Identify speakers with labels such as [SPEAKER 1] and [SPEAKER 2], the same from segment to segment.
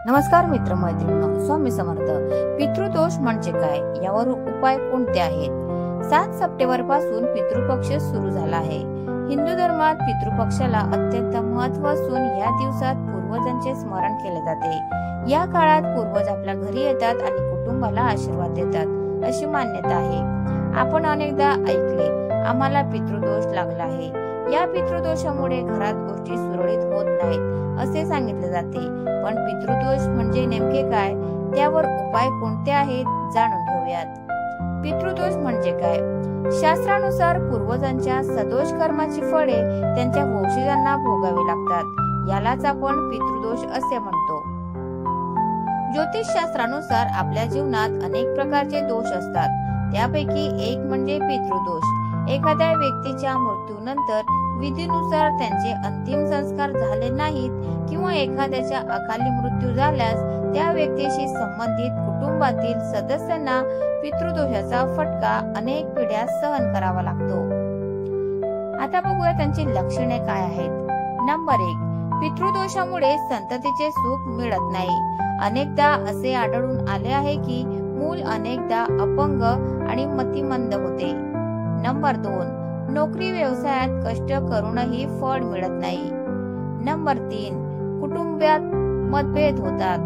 [SPEAKER 1] नमस्कार मित्र मैत्रिणींनो, स्वामी समर्थ. पितृदोष म्हणजे काय, यावर उपाय कोणते आहेत? 7 सप्टेंबर पासून पितृपक्ष सुरू झाला आहे. हिंदू धर्मात पितृपक्षाला अत्यंत महत्त्व असून या दिवसात पूर्वजांचे स्मरण केले जाते. या काळात पूर्वज आपल्या घरी येतात आणि कुटुंबाला आशीर्वाद देतात अशी मान्यता आहे. आपण अनेकदा ऐकले, आम्हाला पितृदोष लागला आहे. या पितृदोषामुळे घरात गोष्टी सुरळीत होत नाहीत असे सांगितले जाते. पण पितृदोष म्हणजे नेमके काय, त्यावर उपाय कोणते आहेत, जाणून घेऊयात. पितृदोष म्हणजे काय? शास्त्रानुसार पूर्वजांच्या सदोष कर्माची फळे त्यांच्या वंशजांना भोगावी लागतात. यालाच आपण पितृदोष असे म्हणतो. ज्योतिष शास्त्रानुसार आपल्या जीवनात अनेक प्रकारचे दोष असतात. त्यापैकी एक म्हणजे पितृदोष. एखाद्या व्यक्तीच्या मृत्यूनंतर विधीनुसार त्यांचे अंतिम संस्कार झाले नाहीत किंवा एखाद्याचा अकाली मृत्यू झाल्यास त्या व्यक्तीशी संबंधित कुटुंबातील सदस्यांना पितृदोषाचा फटका अनेक पिढ्या सहन करावा लागतो. आता बघूया त्यांची लक्षणे काय आहेत. नंबर 1, पितृदोषामुळे संततीचे सुख मिळत नाही. अनेकदा असे आढळून आले आहे की मूल अनेकदा अपंग आणि मतिमंद होते. नंबर 2, नोकरी व्यवसायात कष्ट करूनही फळ मिळत नाही. नंबर 3, कुटुंबात मतभेद होतात.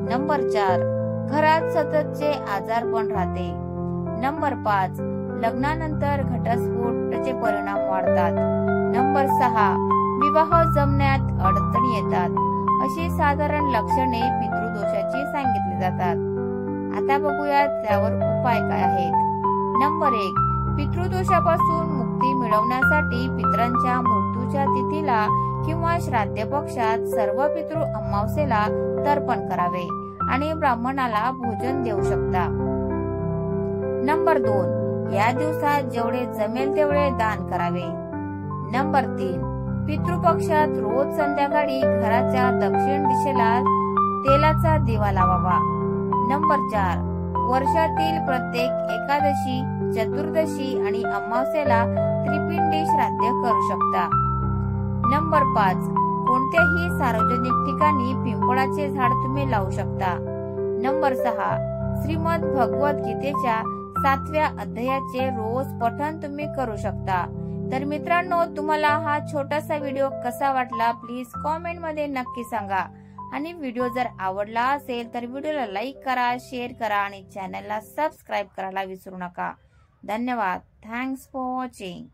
[SPEAKER 1] नंबर 4, घरात सततचे आजारपण राहते. नंबर 5, लग्नानंतर घटस्फोटाचे परिणाम वाढतात. नंबर 6, विवाह जमण्यात अडचणी येतात. अशी साधारण लक्षणे पितृदोषाची सांगितली जातात. आता बघूया त्यावर उपाय काय आहेत. नंबर 1, पितृदोषापासून मुक्ती मिळवण्यासाठी पितरांच्या मृत्यूच्या तिथीला किंवा श्राद्ध पक्षात सर्व पितृ अमावस्येला तर्पण करावे आणि ब्राह्मणाला भोजन देऊ शकता. नंबर 2, या दिवसात जेवढे जमेल तेवढे दान करावे. नंबर 3, पितृपक्षात रोज संध्याकाळी घराच्या दक्षिण दिशेला तेलाचा दिवा लावावा. नंबर 4, वर्षातील प्रत्येक एकादशी, चतुर्दशी आणि अमावस्येला त्रिपिंडी श्राद्ध करू शकता. नंबर 5, कोणत्याही सार्वजनिक ठिकाणी पिंपळाचे झाड तुम्ही लावू शकता. नंबर 6, श्रीमद भगवत गीतेच्या 7व्या अध्यायाचे रोज पठण तुम्ही करू शकता. तर मित्रांनो, तुम्हाला हा छोटासा व्हिडिओ कसा वाटला प्लीज कॉमेंट मध्ये नक्की सांगा. आणि व्हिडिओ जर आवडला असेल तर व्हिडिओला लाईक करा, शेअर करा आणि चॅनलला सबस्क्राईब करायला विसरू नका. धन्यवाद. Thanks for watching.